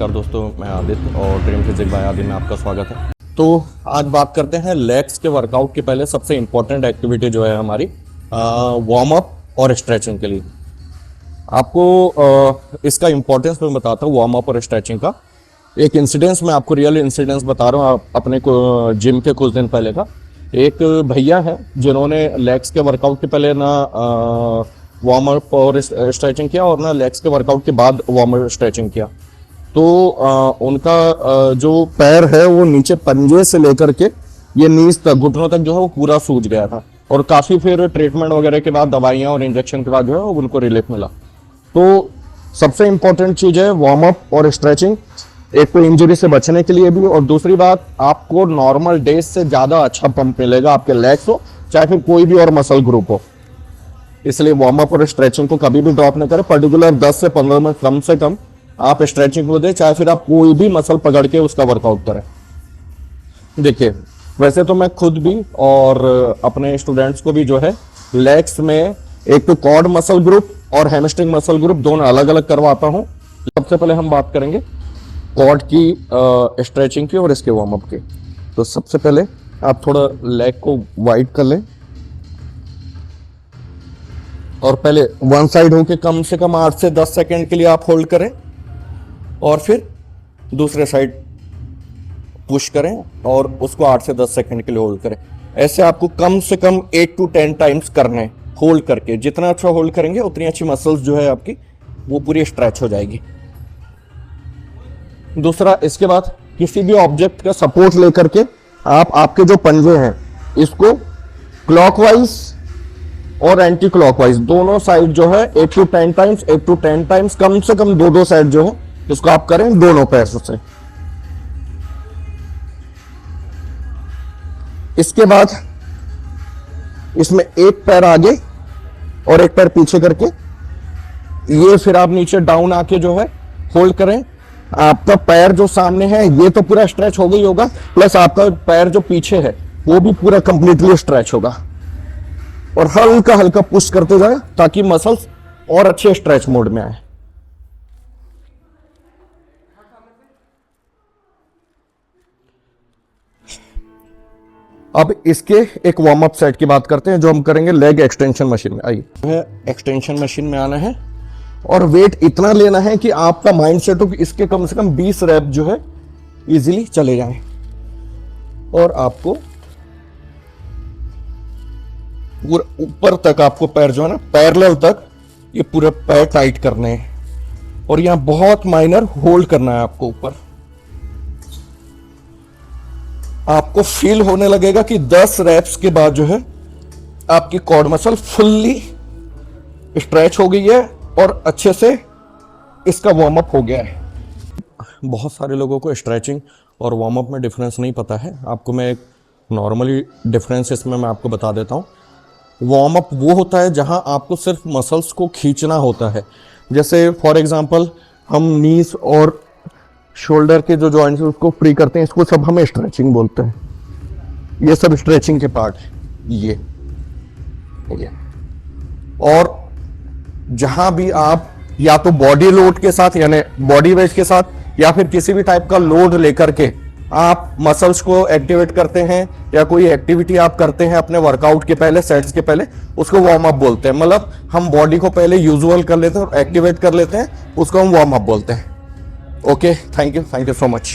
नमस्कार दोस्तों, मैं आदित्य और ड्रीम फिजिक बाय आदित्य में आपका स्वागत है। तो आज बात करते हैं लेग्स के वर्कआउट के पहले सबसे इम्पोर्टेंट एक्टिविटी जो है हमारी वार्म अप और स्ट्रेचिंग के लिए। आपको इसका इम्पोर्टेंस मैं बताता हूँ वार्म अप और स्ट्रेचिंग का। एक इंसिडेंस मैं आपको रियल इंसिडेंस बता रहा हूँ अपने को जिम के कुछ दिन पहले का। एक भैया है जिन्होंने लेग्स के वर्कआउट के पहले ना वार्म अप और स्ट्रेचिंग किया और ना लेग्स के वर्कआउट के बाद वार्म अप स्ट्रेचिंग किया। तो उनका जो पैर है वो नीचे पंजे से लेकर के ये नीज तक घुटनों तक जो है वो पूरा सूज गया था और काफी फिर ट्रीटमेंट वगैरह के बाद दवाइयां और इंजेक्शन के बाद जो है वो उनको रिलीफ मिला। तो सबसे इंपॉर्टेंट चीज है वार्म अप और स्ट्रेचिंग, एक तो इंजरी से बचने के लिए भी और दूसरी बात आपको नॉर्मल डेज से ज्यादा अच्छा पंप मिलेगा आपके लेग्स हो चाहे फिर कोई भी और मसल ग्रुप हो। इसलिए वार्म अप और स्ट्रेचिंग को कभी भी ड्रॉप न करें। पर्टिकुलर 10 से 15 मिनट कम से कम आप स्ट्रेचिंग को दें, चाहे फिर आप कोई भी मसल पकड़ के उसका वर्कआउट करें। देखिए वैसे तो मैं खुद भी और अपने स्टूडेंट्स को भी जो है लेग्स में एक तो कॉर्ड मसल ग्रुप और हैमस्ट्रिंग मसल ग्रुप दोनों अलग अलग करवाता हूं। सबसे पहले हम बात करेंगे कॉर्ड की स्ट्रेचिंग की और इसके वार्म अप की। तो सबसे पहले आप थोड़ा लेग को वाइड कर लें और पहले वन साइड होके कम से कम 8 से 10 सेकेंड के लिए आप होल्ड करें और फिर दूसरे साइड पुश करें और उसको 8 से 10 सेकंड के लिए होल्ड करें। ऐसे आपको कम से कम 8 to 10 टाइम्स करने होल्ड करके। जितना अच्छा होल्ड करेंगे उतनी अच्छी मसल्स जो है आपकी वो पूरी स्ट्रेच हो जाएगी। दूसरा, इसके बाद किसी भी ऑब्जेक्ट का सपोर्ट लेकर के आप आपके जो पंजे हैं इसको क्लॉकवाइज और एंटी क्लॉकवाइज दोनों साइड जो है 8 to 10 टाइम्स 8 to 10 टाइम्स कम से कम दो साइड जो है इसको आप करें दोनों पैर से। इसके बाद इसमें एक पैर आगे और एक पैर पीछे करके ये फिर आप नीचे डाउन आके जो है होल्ड करें। आपका पैर जो सामने है ये तो पूरा स्ट्रेच हो गई होगा, प्लस आपका पैर जो पीछे है वो भी पूरा कंप्लीटली स्ट्रेच होगा और हल्का हल्का पुश करते जाए ताकि मसल्स और अच्छे स्ट्रेच मोड में आए। अब इसके एक वार्म अप सेट की बात करते हैं जो हम करेंगे लेग एक्सटेंशन मशीन में। आइए एक्सटेंशन मशीन में आना है और वेट इतना लेना है कि आपका माइंड सेट हो कि इसके कम से कम 20 रैप जो है इजीली चले जाएं और आपको पूरा ऊपर तक आपको पैर जो है ना पैरेलल तक ये पूरे पैर टाइट करने हैं और यहां बहुत माइनर होल्ड करना है आपको ऊपर। आपको फील होने लगेगा कि 10 रैप्स के बाद जो है आपकी कॉर्ड मसल फुल्ली स्ट्रेच हो गई है और अच्छे से इसका वार्म अप हो गया है। बहुत सारे लोगों को स्ट्रेचिंग और वार्म अप में डिफरेंस नहीं पता है। आपको मैं एक नॉर्मली डिफरेंस इसमें मैं आपको बता देता हूँ। वार्म अप वो होता है जहां आपको सिर्फ मसल्स को खींचना होता है। जैसे फॉर एग्जांपल हम नीज और शोल्डर के जो जॉइंट्स उसको फ्री करते हैं, इसको सब हमें स्ट्रेचिंग बोलते हैं। ये सब स्ट्रेचिंग के पार्ट है ये। और जहां भी आप या तो बॉडी लोड के साथ यानी बॉडी वेट के साथ या फिर किसी भी टाइप का लोड लेकर के आप मसल्स को एक्टिवेट करते हैं या कोई एक्टिविटी आप करते हैं अपने वर्कआउट के पहले, सेट्स के पहले, उसको वार्म अप बोलते हैं। मतलब हम बॉडी को पहले यूजुअल कर लेते हैं और एक्टिवेट कर लेते हैं, उसको हम वार्म अप बोलते हैं। Okay, thank you so much.